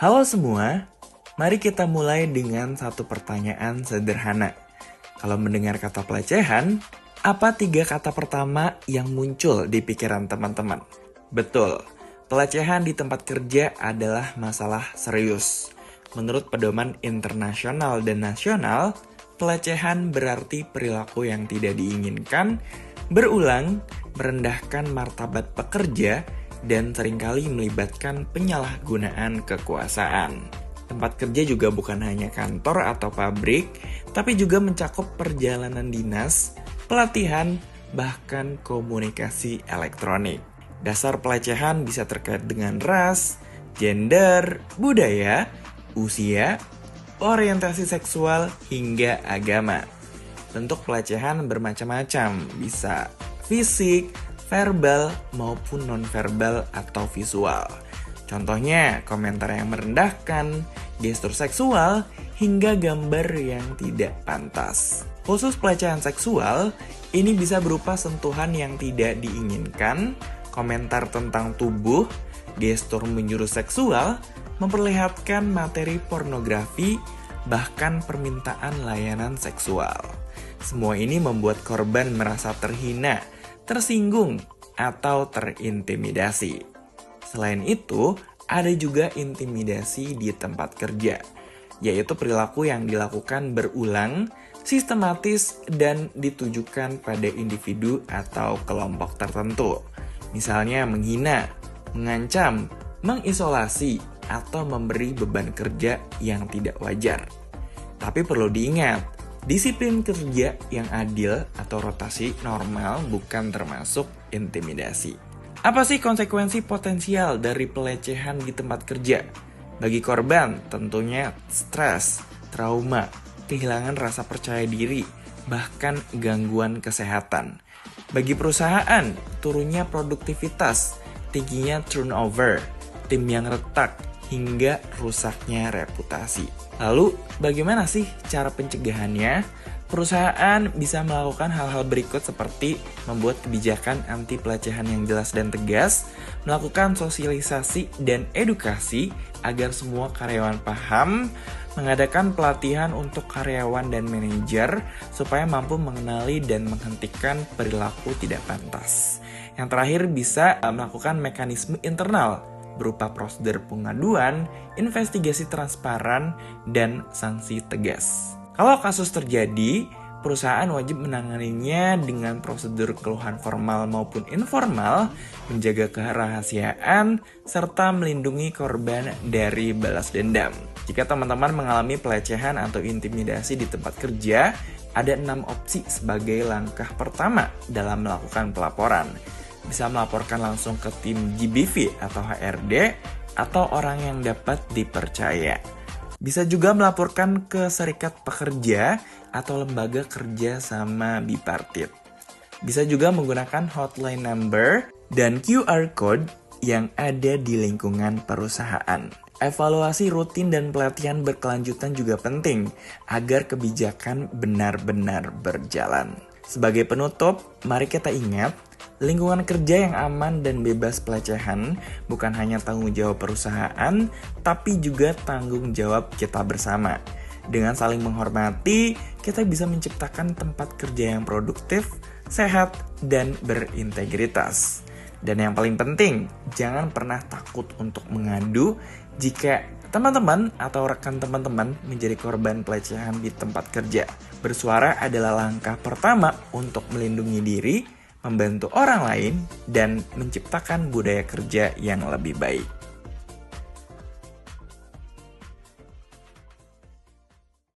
Halo semua, mari kita mulai dengan satu pertanyaan sederhana. Kalau mendengar kata pelecehan, apa 3 kata pertama yang muncul di pikiran teman-teman? Betul, pelecehan di tempat kerja adalah masalah serius. Menurut pedoman internasional dan nasional, pelecehan berarti perilaku yang tidak diinginkan, berulang, merendahkan martabat pekerja, dan seringkali melibatkan penyalahgunaan kekuasaan. Tempat kerja juga bukan hanya kantor atau pabrik, tapi juga mencakup perjalanan dinas, pelatihan, bahkan komunikasi elektronik. Dasar pelecehan bisa terkait dengan ras, gender, budaya, usia, orientasi seksual, hingga agama. Bentuk pelecehan bermacam-macam, bisa fisik, verbal maupun nonverbal atau visual. Contohnya, komentar yang merendahkan, gestur seksual, hingga gambar yang tidak pantas. Khusus pelecehan seksual, ini bisa berupa sentuhan yang tidak diinginkan, komentar tentang tubuh, gestur menjurus seksual, memperlihatkan materi pornografi, bahkan permintaan layanan seksual. Semua ini membuat korban merasa terhina, tersinggung, atau terintimidasi. Selain itu, ada juga intimidasi di tempat kerja, yaitu perilaku yang dilakukan berulang, sistematis, dan ditujukan pada individu atau kelompok tertentu. Misalnya menghina, mengancam, mengisolasi, atau memberi beban kerja yang tidak wajar. Tapi perlu diingat, disiplin kerja yang adil atau rotasi normal bukan termasuk intimidasi. Apa sih konsekuensi potensial dari pelecehan di tempat kerja? Bagi korban, tentunya stres, trauma, kehilangan rasa percaya diri, bahkan gangguan kesehatan. Bagi perusahaan, turunnya produktivitas, tingginya turnover, tim yang retak, hingga rusaknya reputasi. Lalu, bagaimana sih cara pencegahannya? Perusahaan bisa melakukan hal-hal berikut seperti membuat kebijakan anti pelecehan yang jelas dan tegas, melakukan sosialisasi dan edukasi agar semua karyawan paham, mengadakan pelatihan untuk karyawan dan manajer supaya mampu mengenali dan menghentikan perilaku tidak pantas. Yang terakhir bisa melakukan mekanisme internal berupa prosedur pengaduan, investigasi transparan, dan sanksi tegas. Kalau kasus terjadi, perusahaan wajib menanganinya dengan prosedur keluhan formal maupun informal, menjaga kerahasiaan, serta melindungi korban dari balas dendam. Jika teman-teman mengalami pelecehan atau intimidasi di tempat kerja, ada 6 opsi sebagai langkah pertama dalam melakukan pelaporan. Bisa melaporkan langsung ke tim GBV atau HRD atau orang yang dapat dipercaya. Bisa juga melaporkan ke serikat pekerja atau lembaga kerja sama bipartit. Bisa juga menggunakan hotline number dan QR code yang ada di lingkungan perusahaan. Evaluasi rutin dan pelatihan berkelanjutan juga penting agar kebijakan benar-benar berjalan. Sebagai penutup, mari kita ingat, lingkungan kerja yang aman dan bebas pelecehan bukan hanya tanggung jawab perusahaan, tapi juga tanggung jawab kita bersama. Dengan saling menghormati, kita bisa menciptakan tempat kerja yang produktif, sehat, dan berintegritas. Dan yang paling penting, jangan pernah takut untuk mengadu jika teman-teman atau rekan teman-teman menjadi korban pelecehan di tempat kerja. Bersuara adalah langkah pertama untuk melindungi diri, membantu orang lain, dan menciptakan budaya kerja yang lebih baik.